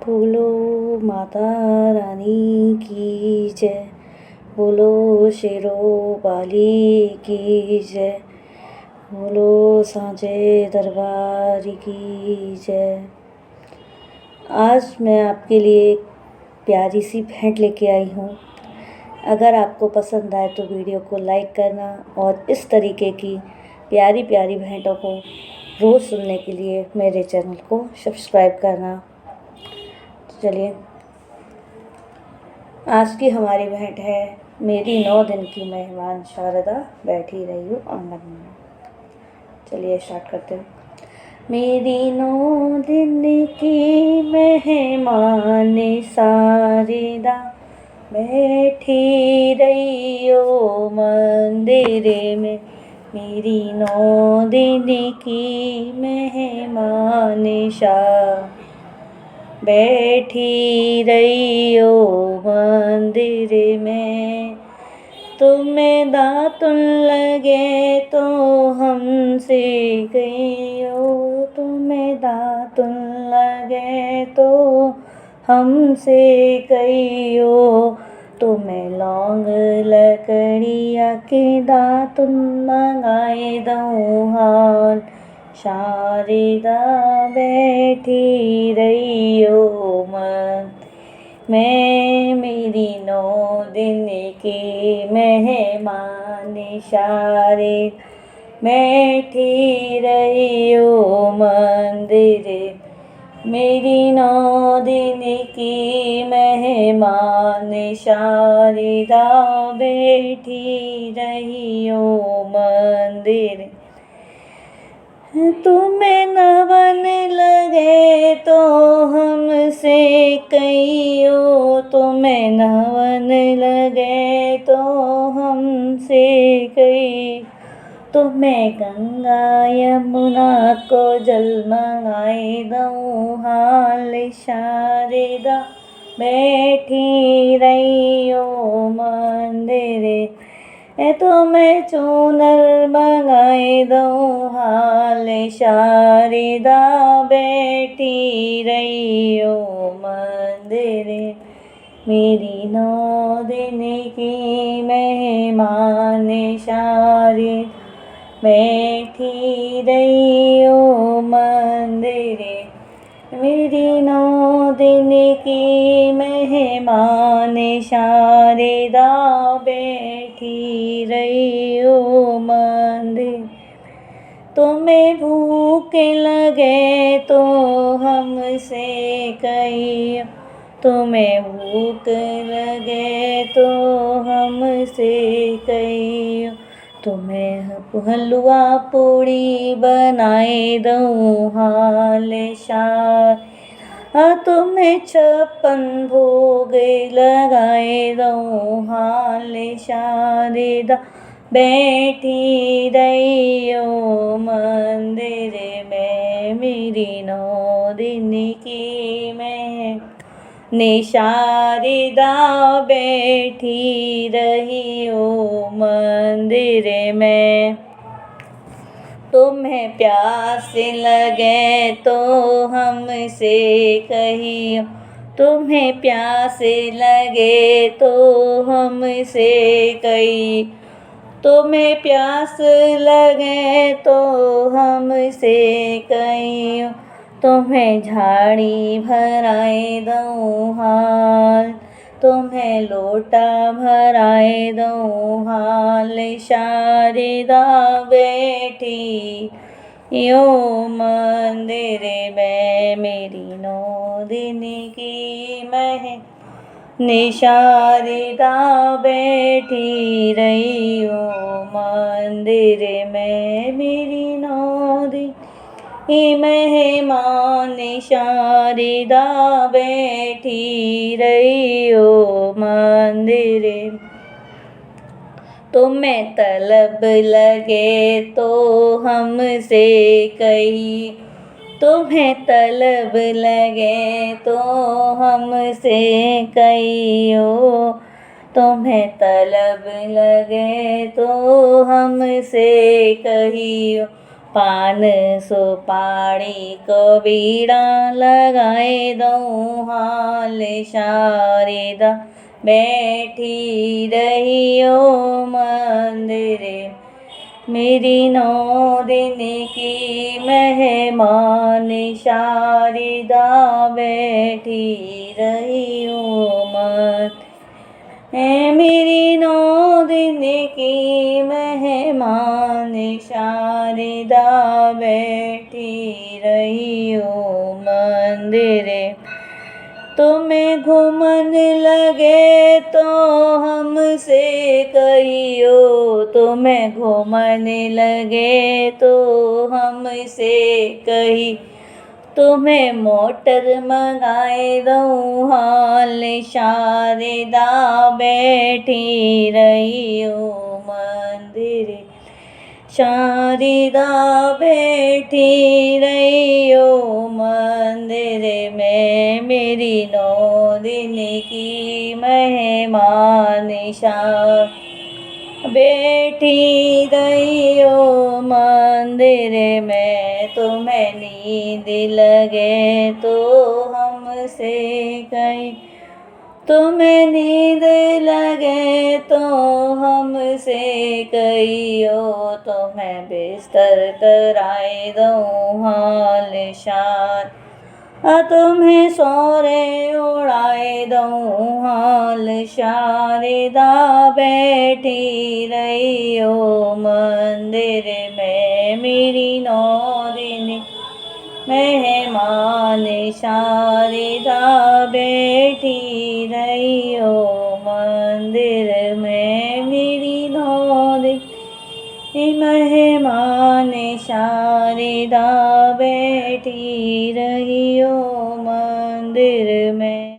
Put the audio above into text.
बोलो माता रानी की जय, बोलो शेरों वाली की जय, बोलो सांचे दरबार की जय। आज मैं आपके लिए एक प्यारी सी भेंट लेके आई हूँ। अगर आपको पसंद आए तो वीडियो को लाइक करना और इस तरीके की प्यारी प्यारी भेंटों को रोज़ सुनने के लिए मेरे चैनल को सब्सक्राइब करना। चलिए, आज की हमारी भेंट है, मेरी 9 दिन की मेहमान शारदा बैठी रही हो आंगन में। चलिए स्टार्ट करते हैं। मेरी 9 दिन की मेहमान शारदा बैठी रही हो मंदिर में। मेरी 9 दिन की मेहमान शारदा बैठी रही हो मंदिर में। तुम्हें दातुन लगे तो हमसे कहियो, तुम्हें दातुन लगे तो हमसे कहियो। तुम्हें लौंग लकड़िया के दातुन मंगाए दऊँ हाल, शारदा बैठी रही हो मन मैं। मेरी 9 दिन की मेहमान शारदा बैठी रही हो मंदिर। मेरी 9 दिन की मेहमान शारदा बैठी रही हो मंदिर। तुम्हें नवन लगे तो हमसे कहियो, तुम्हें नवन लगे तो हमसे कहियो। तुम्हें गंगा यमुना को जल मंगाए दऊँ हाल, शारदा बैठी रही हो मंदिर। तुम्हें चूनर मंगाए दऊँ हाल, शारदा बैठी रही हो मंदिर। मेरी 9 दिन की मेहमान शारदा बैठी रही हो मंदिर। मेरी 9 दिन की मेहमान शारदा बैठी रही हो मंदिर। तुम्हें भूख लगे तो हमसे कहियो, तुम्हें भूख लगे तो हमसे कहियो। तुम्हें हलवा पूड़ी बनाए दऊँ हाल, शारदा तुम्हें 56 भोग लगाए दऊँ हाल, शारदा बैठी रही हो मंदिर में। मेरी 9 दिन की शारदा बैठी रही हो मंदिर में। तुम्हें प्यास लगे तो हमसे कहियो, तुम्हें प्यास लगे तो हमसे कहियो। तुम्हें प्यास लगे तो हमसे कहियो। तुम्हें झाड़ी भराए दऊँ हाल, तुम्हें लोटा भराए दऊँ हाल, शारदा बैठी यो मंदिर में। मेरी 9 दिन की शारदा बैठी रही हो मंदिर में। मेरी 9 दिन की मेहमान शारदा बैठी रही हो मंदिर। तुम्हें तलब लगे तो हमसे कहियो, तुम्हें तलब लगे तो हमसे कहियो। तुम्हें तलब लगे तो हमसे कहियो। पान सुपारी को बीड़ा लगाए दऊँ हाल शारदा बैठी रहियो मंदिरे मेरी 9 दिन की मेहमान शारदा बैठी रहियो मेरी 9 दिन की मेहमान शारदा बैठी रहियो मंदिरे तुम्हें घूमन लगे तो हमसे कहियो तुम्हें घूमन लगे तो हमसे कही तुम्हें मोटर मंगाए दऊँ हाल शारदा बैठी रहियो मंदिरे शारदा बैठी रहियो मंदिरे में मेरी 9 दिन की मेहमान बैठी रहियो मंदिर में तुम्हें नींद लगे तो हमसे कहीं तुम्हें नींद लगे तो हमसे कहियो तुम्हें बिस्तर कराए दूँ हाल शार तुम्हें सोरे उड़ाए दूँ हाल शारदा बैठी रहियो मंदिर में मेरी 9 दिन मेहमान शारदा बैठी रहियो मंदिर में मेरी 9 दिन मेहमान शारदा बैठी रहियो मंदिर में।